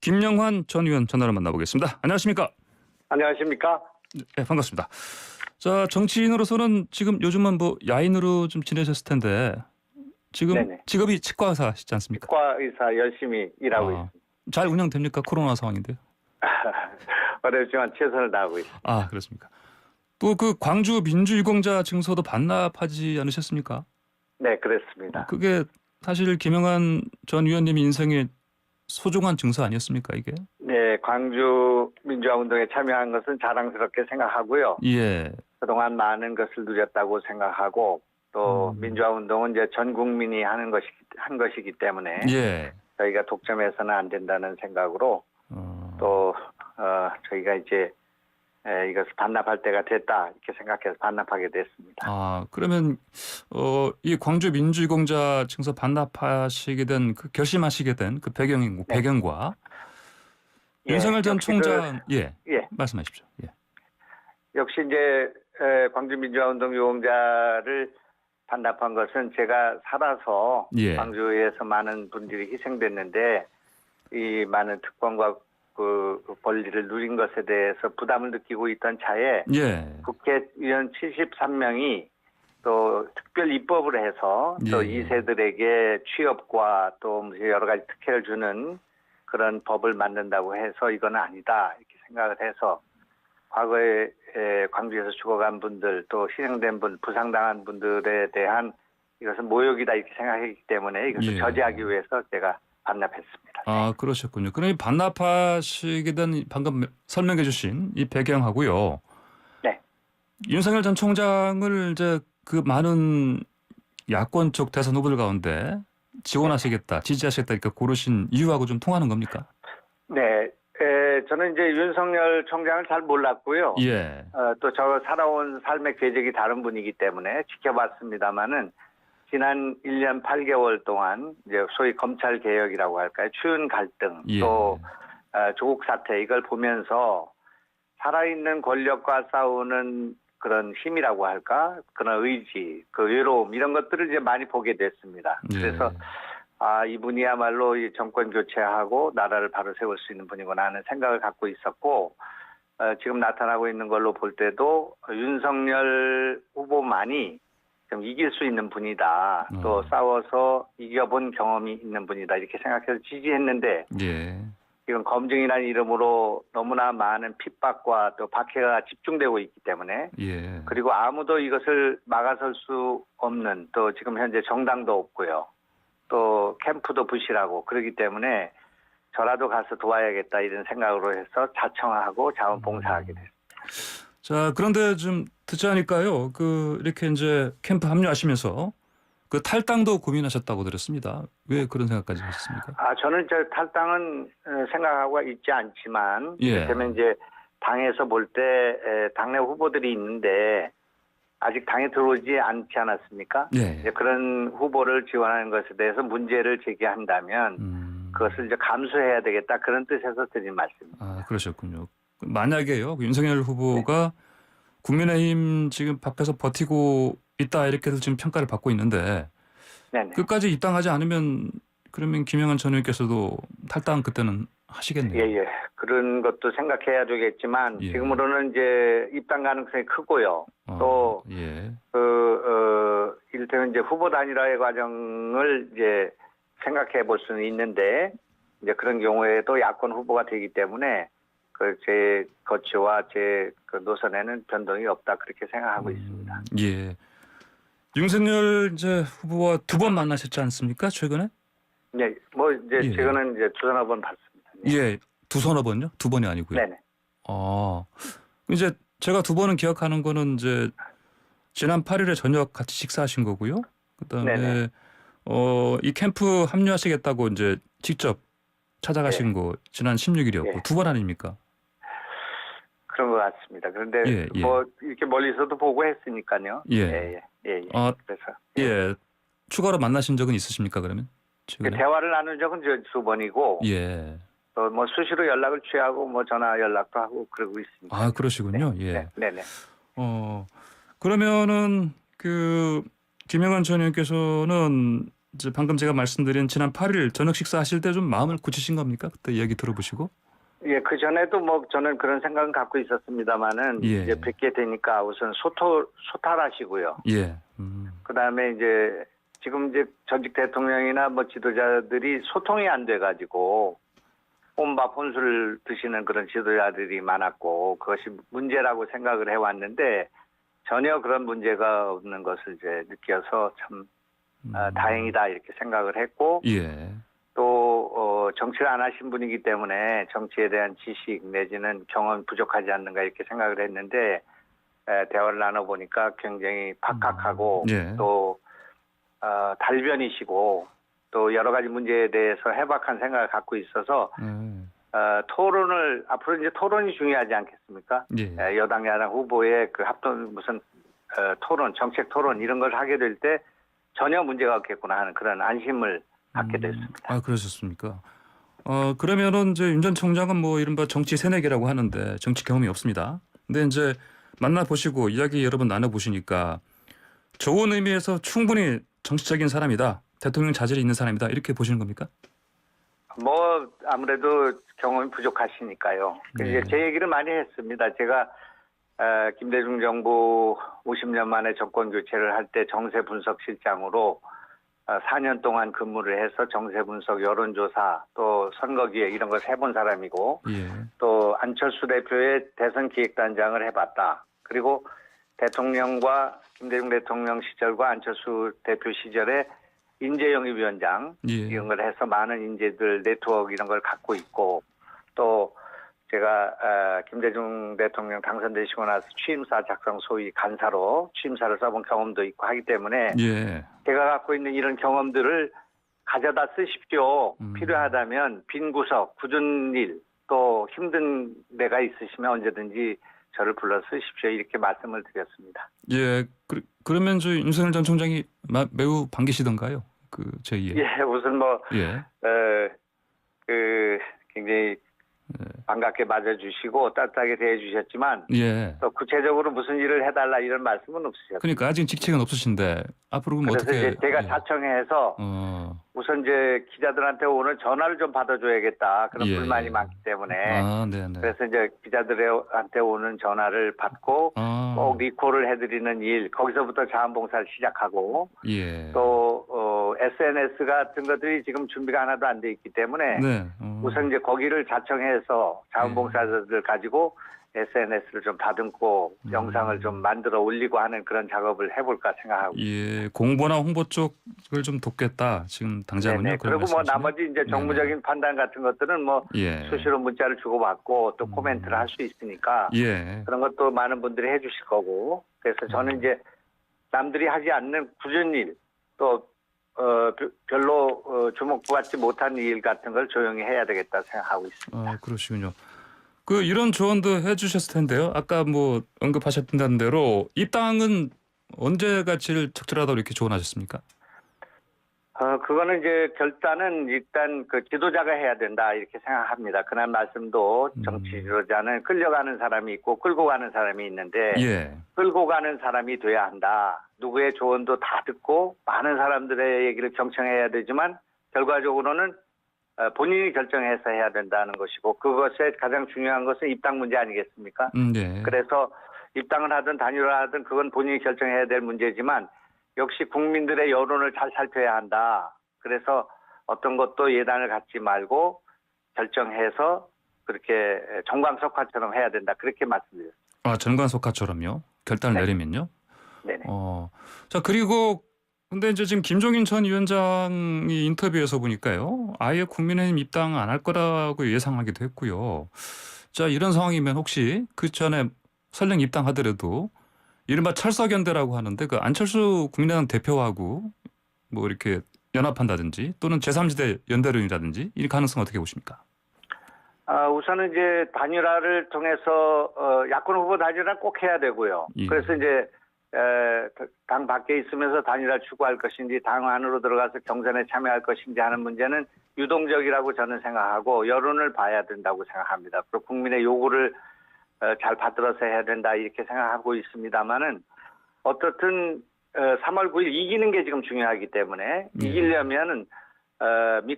김영환 전 의원 전화로 만나보겠습니다. 안녕하십니까? 안녕하십니까? 네, 반갑습니다. 자, 정치인으로서는 지금 요즘은 뭐 야인으로 좀 지내셨을 텐데 지금 네네. 직업이 치과 의사시지 않습니까? 치과 의사 열심히 일하고 있습니다. 잘 운영됩니까? 코로나 상황인데. 어렵지만 최선을 다하고 있습니다. 아, 그렇습니까? 또 그 광주 민주유공자 증서도 반납하지 않으셨습니까? 네, 그렇습니다. 그게 사실 김영환 전 의원님의 인생의 소중한 증서 아니었습니까, 이게? 네, 광주 민주화 운동에 참여한 것은 자랑스럽게 생각하고요. 예. 그동안 많은 것을 누렸다고 생각하고 또 민주화 운동은 이제 전 국민이 한 것이기 때문에 예. 저희가 독점해서는 안 된다는 생각으로 또 저희가 이제 이것을 반납할 때가 됐다 이렇게 생각해서 반납하게 됐습니다. 아, 그러면 이 광주 민주유공자 증서 반납하시게 된 그 결심하시게 된 그 네. 배경과 예, 윤석열 전 역시 총장 예. 말씀하십시오. 예. 역시 이제 광주 민주화 운동 유공자를 반납한 것은 제가 살아서 예. 광주에서 많은 분들이 희생됐는데 이 많은 특권과 그 권리를 누린 것에 대해서 부담을 느끼고 있던 차에 예. 국회의원 73명이 또 특별 입법을 해서 또 예. 2세들에게 취업과 또 여러 가지 특혜를 주는 그런 법을 만든다고 해서 이건 아니다 이렇게 생각을 해서 과거에 광주에서 죽어간 분들 또 희생된 분 부상당한 분들에 대한 이것은 모욕이다 이렇게 생각했기 때문에 이것을 예. 저지하기 위해서 제가 반납했습니다. 아, 그러셨군요. 그럼 이 반납하시게 된 방금 설명해 주신 이 배경하고요. 네. 윤석열 전 총장을 이제 그 많은 야권 쪽 대선 후보들 가운데 지원하시겠다, 지지하시겠다 이렇게 고르신 이유하고 좀 통하는 겁니까? 네. 저는 이제 윤석열 총장을 잘 몰랐고요. 예. 또 저 살아온 삶의 궤적이 다른 분이기 때문에 지켜봤습니다마는 지난 1년 8개월 동안 이제 소위 검찰 개혁이라고 할까요? 추운 갈등 예. 또 조국 사태 이걸 보면서 살아있는 권력과 싸우는 그런 힘이라고 할까? 그런 의지, 그 외로움 이런 것들을 이제 많이 보게 됐습니다. 그래서 이분이야말로 이 정권 교체하고 나라를 바로 세울 수 있는 분이구나 하는 생각을 갖고 있었고 지금 나타나고 있는 걸로 볼 때도 윤석열 후보만이 좀 이길 수 있는 분이다. 또 싸워서 이겨본 경험이 있는 분이다. 이렇게 생각해서 지지했는데 예. 지금 검증이라는 이름으로 너무나 많은 핍박과 또 박해가 집중되고 있기 때문에 예. 그리고 아무도 이것을 막아설 수 없는 또 지금 현재 정당도 없고요. 또 캠프도 부실하고 그렇기 때문에 저라도 가서 도와야겠다 이런 생각으로 해서 자청하고 자원봉사하게 됐습니다. 자, 그런데 좀 듣지 않을까요? 이렇게 이제 캠프 합류하시면서 그 탈당도 고민하셨다고 들었습니다. 왜 그런 생각까지 하셨습니까? 저는 저 탈당은 생각하고 있지 않지만 예. 그러면 이제 당에서 볼 때 당내 후보들이 있는데 아직 당에 들어오지 않지 않았습니까? 예. 이제 그런 후보를 지원하는 것에 대해서 문제를 제기한다면 그것을 이제 감수해야 되겠다 그런 뜻에서 드린 말씀입니다. 아, 그러셨군요. 만약에요, 윤석열 후보가 국민의힘 지금 밖에서 버티고 있다 이렇게도 지금 평가를 받고 있는데 네네. 끝까지 입당하지 않으면 그러면 김영환 전 의원께서도 탈당 그때는 하시겠네요. 예. 그런 것도 생각해야 되겠지만 예. 지금으로는 이제 입당 가능성이 크고요. 또 예. 이를테면 이제 후보 단일화의 과정을 이제 생각해 볼 수는 있는데 이제 그런 경우에도 야권 후보가 되기 때문에 제 거취와 제 노선에는 변동이 없다 그렇게 생각하고 있습니다. 예. 윤석열 이제 후보와 두 번 만나셨지 않습니까? 최근에? 네, 뭐 이제 예. 최근은 이제 두서너 번 봤습니다. 네. 예. 두서너 번요? 두 번이 아니고요. 네네. 이제 제가 두 번은 기억하는 거는 이제 지난 8일에 저녁 같이 식사하신 거고요. 그다음에 네네. 이 캠프 합류하시겠다고 이제 직접 찾아가신 거 지난 16일이었고 예. 두 번 아닙니까? 그런 것 같습니다. 그런데 예. 뭐 이렇게 멀리서도 보고 했으니까요. 예. 그래서 예. 추가로 만나신 적은 있으십니까 그러면? 최근에? 대화를 나눈 적은 두 번이고 예. 또 뭐 수시로 연락을 취하고 뭐 전화 연락도 하고 그러고 있습니다. 아, 그러시군요. 예. 네네. 그러면은 김영환 전 의원께서는 이제 방금 제가 말씀드린 지난 8일 저녁 식사하실 때 좀 마음을 굳히신 겁니까? 그때 이야기 들어보시고. 예, 그 전에도 뭐 저는 그런 생각은 갖고 있었습니다만은 예. 이제 뵙게 되니까 우선 소탈하시고요. 예. 그다음에 이제 지금 이제 전직 대통령이나 뭐 지도자들이 소통이 안 돼가지고 혼밥 혼술 드시는 그런 지도자들이 많았고 그것이 문제라고 생각을 해왔는데 전혀 그런 문제가 없는 것을 이제 느껴서 참 다행이다 이렇게 생각을 했고 예. 또 정치를 안 하신 분이기 때문에 정치에 대한 지식 내지는 경험 부족하지 않는가 이렇게 생각을 했는데 대화를 나눠보니까 굉장히 박학하고 예. 또 달변이시고 또 여러 가지 문제에 대해서 해박한 생각을 갖고 있어서 토론을 앞으로 이제 토론이 중요하지 않겠습니까? 예. 여당 야당 후보의 그 합동 무슨 토론 정책 토론 이런 걸 하게 될 때 전혀 문제가 없겠구나 하는 그런 안심을 갖게 됐습니다. 아, 그러셨습니까? 그러면은 이제 윤 전 총장은 뭐 이른바 정치 새내기라고 하는데 정치 경험이 없습니다. 근데 이제 만나보시고 이야기 여러 번 나눠보시니까 좋은 의미에서 충분히 정치적인 사람이다. 대통령 자질이 있는 사람이다. 이렇게 보시는 겁니까? 뭐 아무래도 경험이 부족하시니까요. 네. 제 얘기를 많이 했습니다. 제가 김대중 정부 50년 만에 정권 교체를 할 때 정세 분석 실장으로 4년 동안 근무를 해서 정세 분석, 여론조사, 또 선거기획 이런 걸 해본 사람이고 예. 또 안철수 대표의 대선 기획단장을 해봤다. 그리고 대통령과 김대중 대통령 시절과 안철수 대표 시절에 인재영입위원장 예. 이런 걸 해서 많은 인재들 네트워크 이런 걸 갖고 있고 또 제가 김대중 대통령 당선되시고 나서 취임사 작성 소위 간사로 취임사를 써본 경험도 있고 하기 때문에 예. 제가 갖고 있는 이런 경험들을 가져다 쓰십시오. 필요하다면 빈 구석, 굳은 일, 또 힘든 데가 있으시면 언제든지 저를 불러 쓰십시오. 이렇게 말씀을 드렸습니다. 예. 그러면 저 윤석열 전 총장이 매우 반기시던가요? 그 제의에. 예, 우선 뭐 예. 굉장히 반갑게 맞아주시고 따뜻하게 대해주셨지만 예. 또 구체적으로 무슨 일을 해달라 이런 말씀은 없으셨어요. 그러니까 아직 직책은 없으신데 앞으로 그럼 그래서 어떻게? 이제 제가 예. 자청해서 우선 이제 기자들한테 오는 전화를 좀 받아줘야겠다. 그런 예. 불만이 많기 때문에 아, 네네. 그래서 이제 기자들한테 오는 전화를 받고 꼭 리콜을 해드리는 일 거기서부터 자원봉사를 시작하고 예. 또 SNS 같은 것들이 지금 준비가 하나도 안 돼 있기 때문에 네. 우선 이제 거기를 자청해서 자원봉사자들 가지고 SNS를 좀 다듬고 영상을 좀 만들어 올리고 하는 그런 작업을 해볼까 생각하고 예, 공보나 홍보 쪽을 좀 돕겠다. 지금 당장은요. 네네. 그런 그리고 뭐 말씀이시네요. 나머지 이제 정무적인 네네. 판단 같은 것들은 뭐 예. 수시로 문자를 주고받고 또 코멘트를 할 수 있으니까 예. 그런 것도 많은 분들이 해주실 거고 그래서 저는 이제 남들이 하지 않는 굳은 일 또 별로 주목받지 못한 일 같은 걸 조용히 해야 되겠다 생각하고 있습니다. 그러시군요. 그 이런 조언도 해주셨을 텐데요. 아까 뭐 언급하셨던 대로 입당은 언제가 제일 적절하다고 이렇게 조언하셨습니까? 그거는 이제 결단은 일단 그 지도자가 해야 된다 이렇게 생각합니다. 그날 말씀도 정치 지도자는 끌려가는 사람이 있고 끌고 가는 사람이 있는데 예. 끌고 가는 사람이 돼야 한다. 누구의 조언도 다 듣고 많은 사람들의 얘기를 경청해야 되지만 결과적으로는 본인이 결정해서 해야 된다는 것이고 그것에 가장 중요한 것은 입당 문제 아니겠습니까? 예. 그래서 입당을 하든 단일화하든 그건 본인이 결정해야 될 문제지만 역시 국민들의 여론을 잘 살펴야 한다. 그래서 어떤 것도 예단을 갖지 말고 결정해서 그렇게 정광석화처럼 해야 된다. 그렇게 말씀드렸습니다. 전관석화처럼요. 결단을 네. 내리면요. 네네. 자, 그리고 근데 이제 지금 김종인 전 위원장이 인터뷰에서 보니까요. 아예 국민의힘 입당 안 할 거라고 예상하기도 했고요. 자, 이런 상황이면 혹시 그 전에 설령 입당하더라도 이른바 찰석연대라고 하는데 그 안철수 국민의당 대표하고 뭐 이렇게 연합한다든지 또는 제3지대 연대론이라든지 이 가능성 어떻게 보십니까? 우선은 이제 단일화를 통해서 야권 후보 단일화 꼭 해야 되고요. 예. 그래서 이제 당 밖에 있으면서 단일화 추구할 것인지 당 안으로 들어가서 경선에 참여할 것인지 하는 문제는 유동적이라고 저는 생각하고 여론을 봐야 된다고 생각합니다. 그리고 국민의 요구를 잘 받들어서 해야 된다 이렇게 생각하고 있습니다만은 어떻든 3월 9일 이기는 게 지금 중요하기 때문에 예. 이기려면은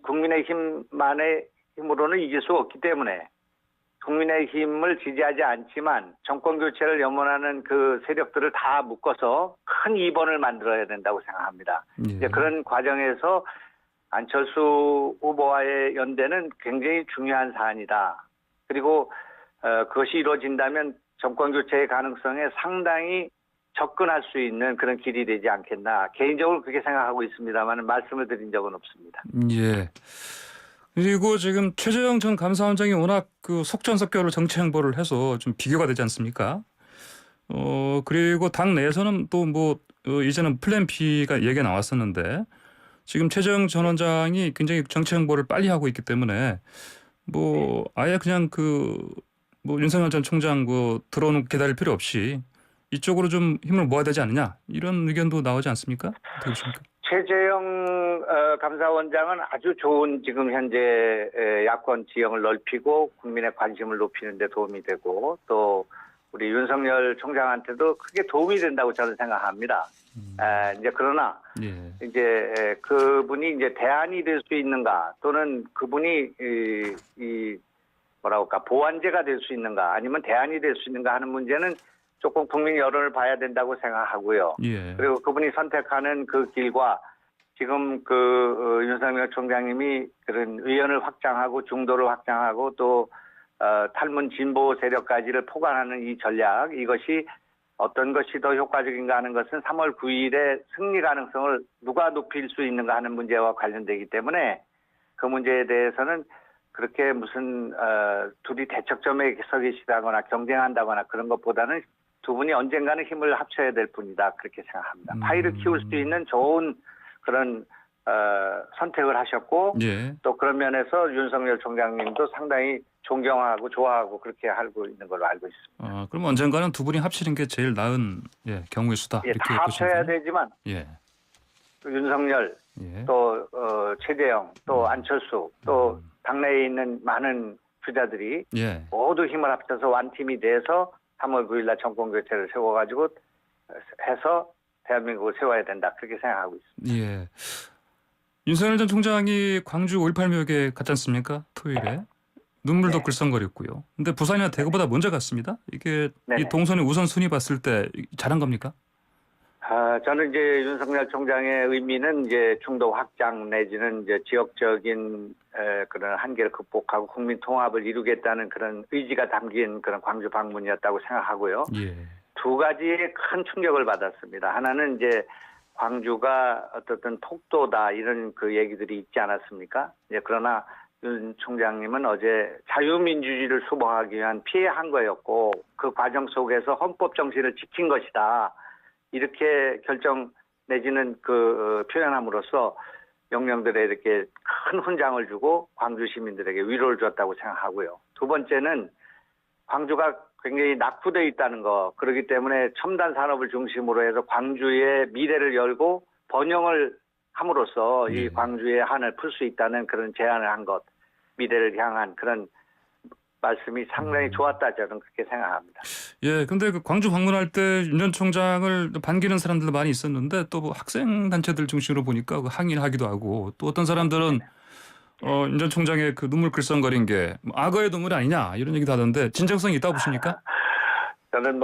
국민의힘만의 힘으로는 이길 수 없기 때문에 국민의힘을 지지하지 않지만 정권 교체를 염원하는 그 세력들을 다 묶어서 큰 이번을 만들어야 된다고 생각합니다. 예. 이제 그런 과정에서 안철수 후보와의 연대는 굉장히 중요한 사안이다. 그리고 그것이 이루어진다면 정권 교체의 가능성에 상당히 접근할 수 있는 그런 길이 되지 않겠나. 개인적으로 그렇게 생각하고 있습니다만 말씀을 드린 적은 없습니다. 예. 그리고 지금 최재형 전 감사원장이 워낙 그 속전속결로 정치 행보를 해서 좀 비교가 되지 않습니까? 그리고 당 내에서는 또 뭐 이제는 플랜 B가 얘기가 나왔었는데 지금 최재형 전 원장이 굉장히 정치 행보를 빨리 하고 있기 때문에 뭐 아예 그냥 뭐 윤석열 전 총장 들어오는 기다릴 필요 없이 이쪽으로 좀 힘을 모아야 되지 않느냐 이런 의견도 나오지 않습니까? 어떻게 보십니까? 최재형 감사원장은 아주 좋은 지금 현재 야권 지형을 넓히고 국민의 관심을 높이는 데 도움이 되고 또 우리 윤석열 총장한테도 크게 도움이 된다고 저는 생각합니다. 이제 그러나 예. 이제 그분이 이제 대안이 될 수 있는가 또는 그분이 뭐라고 할까 보완제가 될 수 있는가 아니면 대안이 될 수 있는가 하는 문제는 조금 국민 여론을 봐야 된다고 생각하고요. 예. 그리고 그분이 선택하는 그 길과 지금 윤석열 총장님이 그런 의원을 확장하고 중도를 확장하고 또 탈문 진보 세력까지를 포괄하는 이 전략 이것이 어떤 것이 더 효과적인가 하는 것은 3월 9일의 승리 가능성을 누가 높일 수 있는가 하는 문제와 관련되기 때문에 그 문제에 대해서는 그렇게 무슨 둘이 대척점에 서 계시다거나 경쟁한다거나 그런 것보다는 두 분이 언젠가는 힘을 합쳐야 될 뿐이다 그렇게 생각합니다. 파이를 키울 수 있는 좋은 그런 선택을 하셨고 예. 또 그런 면에서 윤석열 총장님도 상당히 존경하고 좋아하고 그렇게 알고 있는 걸로 알고 있습니다. 그럼 언젠가는 두 분이 합치는 게 제일 나은 경우의 수다. 예, 이렇게 다 합쳐야 보시는군요. 되지만 예. 또 윤석열 예. 또 최재형 또 안철수 또 당내에 있는 많은 주자들이 예. 모두 힘을 합쳐서 완팀이 돼서 3월 9일 날 정권 교체를 세워가지고 해서 대한민국을 세워야 된다 그렇게 생각하고 있습니다. 예. 윤석열 전 총장이 광주 5.18 묘역에 갔지 않습니까? 토요일에. 눈물도 네. 글썽거렸고요. 근데 부산이나 대구보다 먼저 갔습니다. 이게 네네. 이 동선의 우선순위 봤을 때 잘한 겁니까? 저는 이제 윤석열 총장의 의미는 이제 중도 확장 내지는 이제 지역적인 그런 한계를 극복하고 국민 통합을 이루겠다는 그런 의지가 담긴 그런 광주 방문이었다고 생각하고요. 예. 두 가지의 큰 충격을 받았습니다. 하나는 이제 광주가 어떻든 폭도다 이런 그 얘기들이 있지 않았습니까? 이제 그러나 윤 총장님은 어제 자유민주주의를 수복하기 위한 피해한 거였고 그 과정 속에서 헌법 정신을 지킨 것이다. 이렇게 결정 내지는 표현함으로써 영령들에 이렇게 큰 훈장을 주고 광주 시민들에게 위로를 줬다고 생각하고요. 두 번째는 광주가 굉장히 낙후되어 있다는 거. 그렇기 때문에 첨단 산업을 중심으로 해서 광주의 미래를 열고 번영을 함으로써 이 광주의 한을 풀 수 있다는 그런 제안을 한 것. 미래를 향한 그런 말씀이 상당히 좋았다 저는 그렇게 생각합니다. 예, 근데 그 광주 방문할 때 윤 전 총장을 반기는 사람들도 많이 있었는데 또 뭐 학생 단체들 중심으로 보니까 항의를 하기도 하고 또 어떤 사람들은 윤 전 총장의 그 눈물 글썽거린 게 악어의 눈물 아니냐 이런 얘기도 하던데 진정성이 있다고 보십니까? 저는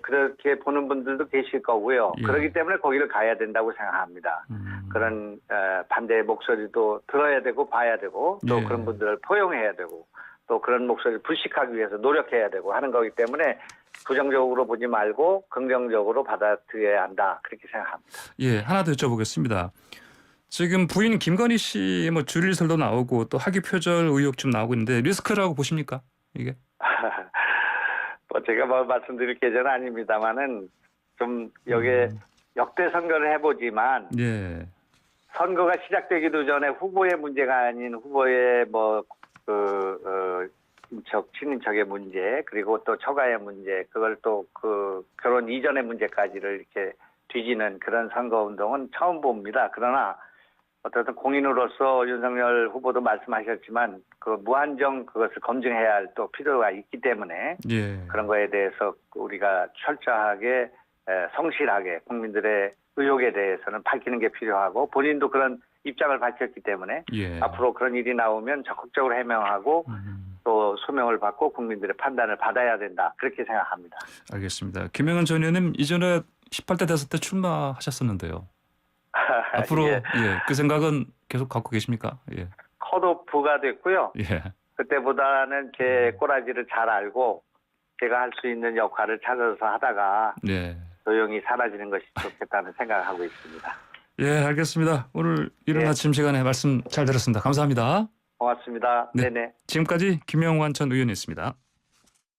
그렇게 보는 분들도 계실 거고요. 예. 그렇기 때문에 거기를 가야 된다고 생각합니다. 그런 반대의 목소리도 들어야 되고 봐야 되고 또 예. 그런 분들을 포용해야 되고 또 그런 목소리를 불식하기 위해서 노력해야 되고 하는 거기 때문에 부정적으로 보지 말고 긍정적으로 받아들여야 한다. 그렇게 생각합니다. 예, 하나 더 여쭤보겠습니다. 지금 부인 김건희 씨 뭐 줄일설도 나오고 또 학위 표절 의혹 좀 나오고 있는데 리스크라고 보십니까? 이게? 제가 말씀드릴 계절은 아닙니다만은 좀 여기에 역대 선거를 해보지만 예. 선거가 시작되기도 전에 후보의 문제가 아닌 후보의 친인척의 문제 그리고 또 처가의 문제 그걸 또 결혼 이전의 문제까지를 이렇게 뒤지는 그런 선거 운동은 처음 봅니다. 그러나 어쨌든 공인으로서 윤석열 후보도 말씀하셨지만 무한정 그것을 검증해야 할 또 필요가 있기 때문에 예. 그런 거에 대해서 우리가 철저하게 성실하게 국민들의 의혹에 대해서는 밝히는 게 필요하고 본인도 그런 입장을 밝혔기 때문에 예. 앞으로 그런 일이 나오면 적극적으로 해명하고 또 소명을 받고 국민들의 판단을 받아야 된다. 그렇게 생각합니다. 알겠습니다. 김영은 전 의원님 이전에 18대 대선 때 출마하셨었는데요. 앞으로 예. 예, 그 생각은 계속 갖고 계십니까? 예. 컷오프가 됐고요. 예. 그때보다는 제 꼬라지를 잘 알고 제가 할 수 있는 역할을 찾아서 하다가 네. 조용히 사라지는 것이 좋겠다는 생각을 하고 있습니다. 예, 알겠습니다. 오늘 이른 예. 아침 시간에 말씀 잘 들었습니다. 감사합니다. 고맙습니다. 네. 네네. 지금까지 김영환 전 의원이었습니다.